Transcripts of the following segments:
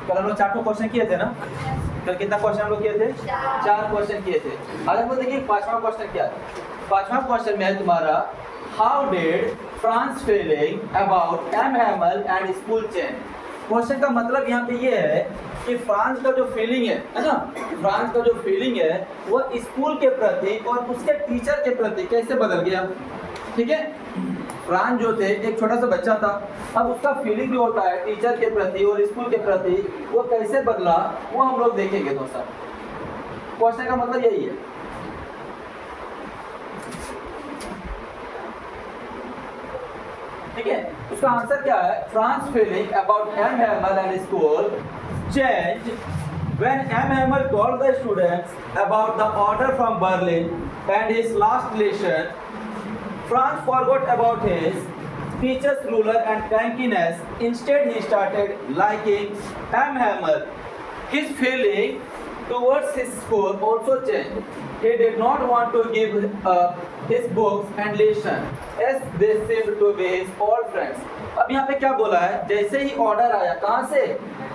कल हम लोग 4 क्वेश्चन किए थे ना। कल कितना क्वेश्चन हम लोग किए थे? 4 क्वेश्चन किए थे। आज हम लोग देखिए 5वां क्वेश्चन क्या है। 5वां क्वेश्चन में है तुम्हारा how did Franz feeling about M Hamel and school chain. Question का मतलब यहाँ पे ये है कि फ्रांस का जो फीलिंग है ना, फ्रांस का जो फीलिंग है वो स्कूल के प्रति और उसके टीचर के प्रति कैसे बदल गया। ठीक है, फ्रांस जो थे एक छोटा सा बच्चा था, अब उसका फीलिंग जो होता है टीचर के प्रति और स्कूल के प्रति वो कैसे बदला वो हम लोग देखेंगे दोस्तों। क्वेश्चन का मतलब यही है। ठीक है, उसका आंसर क्या है? Franz feeling about M Hamel and school change when M. Hammer told the students about the order from Berlin and his last lesson. Franz forgot about his teacher's ruler and crankiness. Instead, he started liking M. Hammer. His feeling towards his school also changed. He did not want to give up his books and lessons as they seemed to be his old friends. अब यहाँ पे क्या बोला है? जैसे ही order आया, कहाँ से?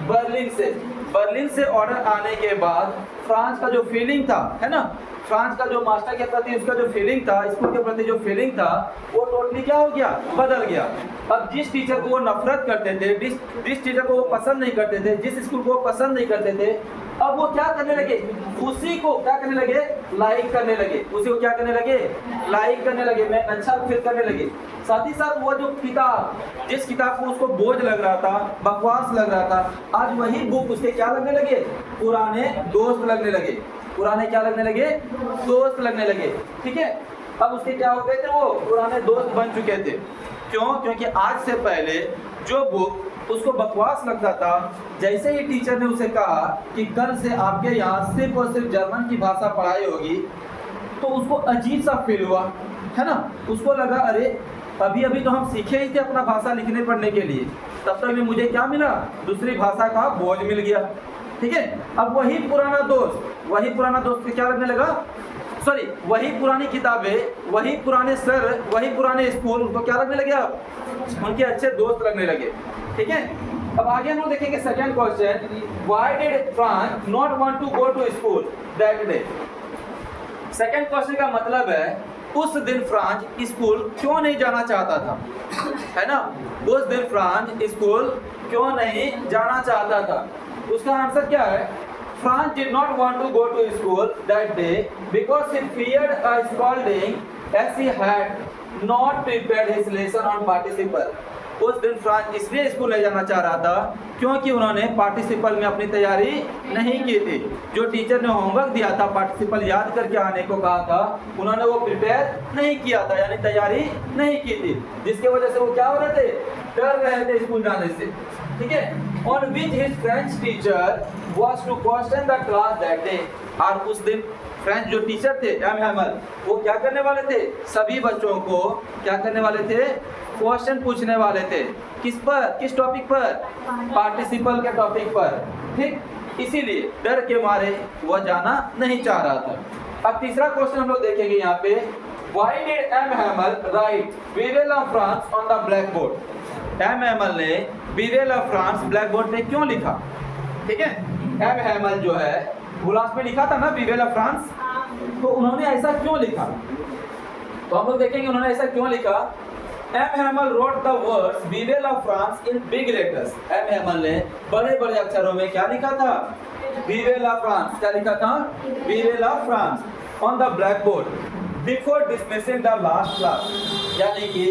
बर्लिन से। बर्लिन से ऑर्डर आने के बाद फ्रांस का जो फीलिंग था, है ना, फ्रांस का जो मास्टर के प्रति उसका जो फीलिंग था, स्कूल के प्रति जो फीलिंग था, वो टोटली क्या हो गया? बदल गया। अब जिस टीचर को वो नफरत करते थे, जिस टीचर को वो पसंद नहीं करते थे, जिस स्कूल को वो पसंद नहीं करते थे, अब वो क्या करने लगे? उसी को क्या करने लगे? लाइक करने लगे। उसी को क्या करने लगे? लाइक करने लगे, मैं अच्छा फील करने लगे। साथ ही साथ वो जो किताब, जिस किताब को उसको बोझ लग रहा था, बकवास लग रहा था, आज वही बुक उसके क्या लगने लगे? पुराने दोस्त लगने लगे। पुराने क्या लगने लगे? दोस्त लगने लगे। ठीक है, अब उसके क्या हो गए थे? वो पुराने दोस्त बन चुके थे। क्यों? क्योंकि आज से पहले जो बुक उसको बकवास लगता था, जैसे ही टीचर ने उसे कहा कि कल से आपके यहाँ सिर्फ और सिर्फ जर्मन की भाषा पढ़ाई होगी, तो उसको अजीब सा फील हुआ, है ना। उसको लगा अरे अभी अभी तो हम सीखे ही थे अपना भाषा लिखने पढ़ने के लिए, तब तक में मुझे क्या मिला? दूसरी भाषा का बोझ मिल गया। ठीक है, अब वही पुराना दोस्त क्या लगने लगा? सॉरी, वही पुरानी किताबें, वही पुराने सर, वही पुराने स्कूल, उनको क्या लगने लगे? अब उनके अच्छे दोस्त लगने लगे। ठीक है, अब आगे हम लोग देखेंगे second question, why did Franz not want to go to school that day. Second question का मतलब है उस दिन फ्रांस स्कूल क्यों नहीं जाना चाहता था, है ना। उस दिन फ्रांस स्कूल क्यों नहीं जाना चाहता था? उसका आंसर क्या है? France did not want to go to school that day because he feared a scolding as he had not prepared his lesson on participle. उस दिन फ्रांस इसलिए स्कूल नहीं जाना चाह रहा था क्योंकि उन्होंने पार्टिसिपल में अपनी तैयारी नहीं की थी। जो टीचर ने होमवर्क दिया था, पार्टिसिपल याद करके आने को कहा था, उन्होंने वो प्रिपेयर नहीं किया था, यानी तैयारी नहीं की थी, जिसके वजह से वो क्या हो रहे थे? डर रहे थे स्कूल जाने से। ठीक है, on which his French teacher was to question the class that day. और उस दिन फ्रेंच जो टीचर थे एम हैमल, वो क्या करने वाले थे? सभी बच्चों को क्या करने वाले थे? क्वेश्चन पूछने वाले थे। किस पर? किस टॉपिक पर? पार्टिसिपल के टॉपिक पर। ठीक, इसीलिए डर के मारे वह जाना नहीं चाह रहा था। अब तीसरा क्वेश्चन हम लोग देखेंगे यहाँ पे, Why did M. Hamel write Vive la France on the blackboard? M Hamel ने विवे ला फ्रांस ब्लैक बोर्ड पे क्यों लिखा? ठीक है, एम हैमल जो है गुलास में लिखा था ना विवे ला फ्रांस, तो उन्होंने ऐसा क्यों लिखा? तो हम लोग देखेंगे उन्होंने ऐसा क्यों लिखा। M Hamel wrote the words vive La France in big letters. M Hamel ने बड़े बड़े अक्षरों में क्या लिखा था? विवे ला फ्रांस। क्या लिखा था? Vive La France on the blackboard before dismissing the last class. यानी कि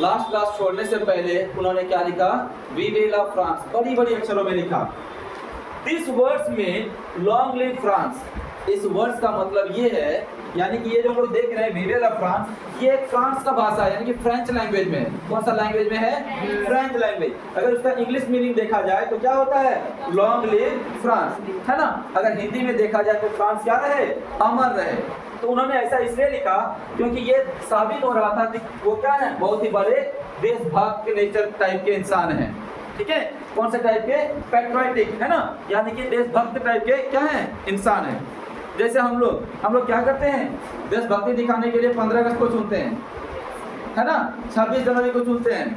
लास्ट क्लास छोड़ने से पहले उन्होंने क्या लिखा? विवे ला फ्रांस, बड़ी बड़ी अक्षरों में लिखा। This words mean long live France. इस वर्ड्स का मतलब ये है, यानी कि ये जो हम लोग देख रहे हैं विवे ला फ्रांस, ये एक फ्रांस का भाषा है, यानी कि फ्रेंच लैंग्वेज में है। कौन सा लैंग्वेज में है? French language. अगर उसका इंग्लिश मीनिंग देखा जाए तो क्या होता है? लॉन्ग लिव फ्रांस, है ना। अगर हिंदी में देखा जाए तो फ्रांस क्या रहे? अमर रहे। तो उन्होंने ऐसा इसलिए लिखा क्योंकि ये साबित हो रहा था कि वो क्या है? बहुत ही बड़े देशभक्त के नेचर टाइप के इंसान हैं। ठीक है, कौन से टाइप के? पैट्रियोटिक, है ना, यानी कि देशभक्त टाइप के क्या हैं? इंसान हैं। जैसे हम लोग क्या करते हैं? देशभक्ति दिखाने के लिए 15 अगस्त को चुनते हैं, है ना, 26 जनवरी को चुनते हैं,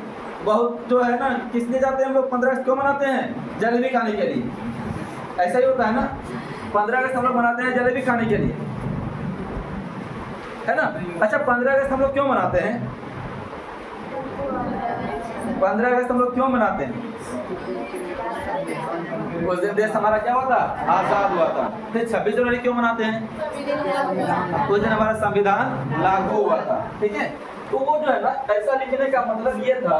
बहुत जो है ना, किस लिए जाते हैं हम लोग 15 अगस्त क्यों मनाते हैं? जलेबी खाने के लिए। ऐसा ही होता है ना, 15 अगस्त हम लोग मनाते हैं जलेबी खाने के लिए, है ना। अच्छा 15 अगस्त हम लोग क्यों मनाते हैं? 15 अगस्त हम लोग क्यों मनाते हैं? उस दिन देश हमारा क्या हुआ था? आजाद हुआ था। फिर 26 जनवरी क्यों मनाते हैं? उस दिन हमारा संविधान लागू हुआ था, ठीक है। तो वो जो है ना, ऐसा लिखने का मतलब ये था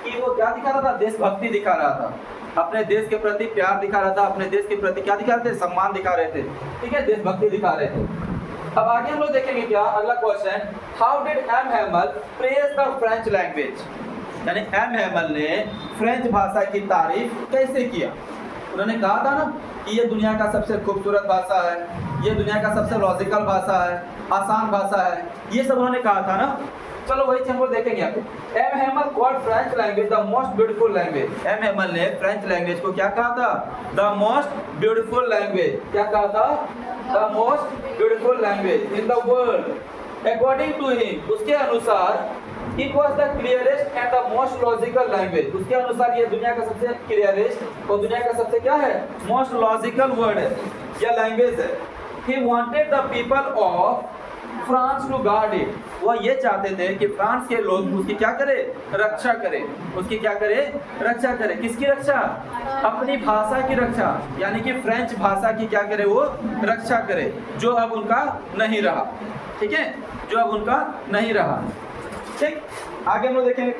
कि वो क्या दिखा रहा था? देशभक्ति दिखा रहा था, अपने देश के प्रति प्यार दिखा रहा था, अपने देश के प्रति क्या दिखा रहे थे? सम्मान दिखा रहे थे, ठीक है, देशभक्ति दिखा रहे थे। अब आगे हम लोग देखेंगे क्या, अगला question, how did M Hamel praise the French language? यानी एम हैमल ने फ्रेंच भाषा की तारीफ कैसे किया? उन्होंने कहा था ना कि ये दुनिया का सबसे खूबसूरत भाषा है, ये दुनिया का सबसे लॉजिकल भाषा है, आसान भाषा है, ये सब उन्होंने कहा था ना। चलो वही चीज हम लोग देखेंगे यहाँ पे। M Hamel called French language the most beautiful language. M Hamel ने फ्रेंच लैंग्वेज को क्या कहा था? The most beautiful language. क्या कहा था? The most beautiful language in the world. According to him, उसके अनुसार, it was the clearest and the most logical language. उसके अनुसार ये दुनिया का सबसे क्लियरेस्ट और दुनिया का सबसे क्या है? मोस्ट लॉजिकल वर्ड है या लैंग्वेज है। He wanted the people of France to guard it. वो ये चाहते थे कि फ्रांस के लोग उसकी क्या करे? रक्षा करे। उसकी क्या करे? रक्षा करे। किसकी रक्षा? अपनी भाषा की रक्षा, यानी कि फ्रेंच भाषा की क्या करे? वो रक्षा करे, जो अब उनका नहीं रहा, ठीक है, जो अब उनका नहीं रहा। ठीक, आगे हम लोग देखेंगे।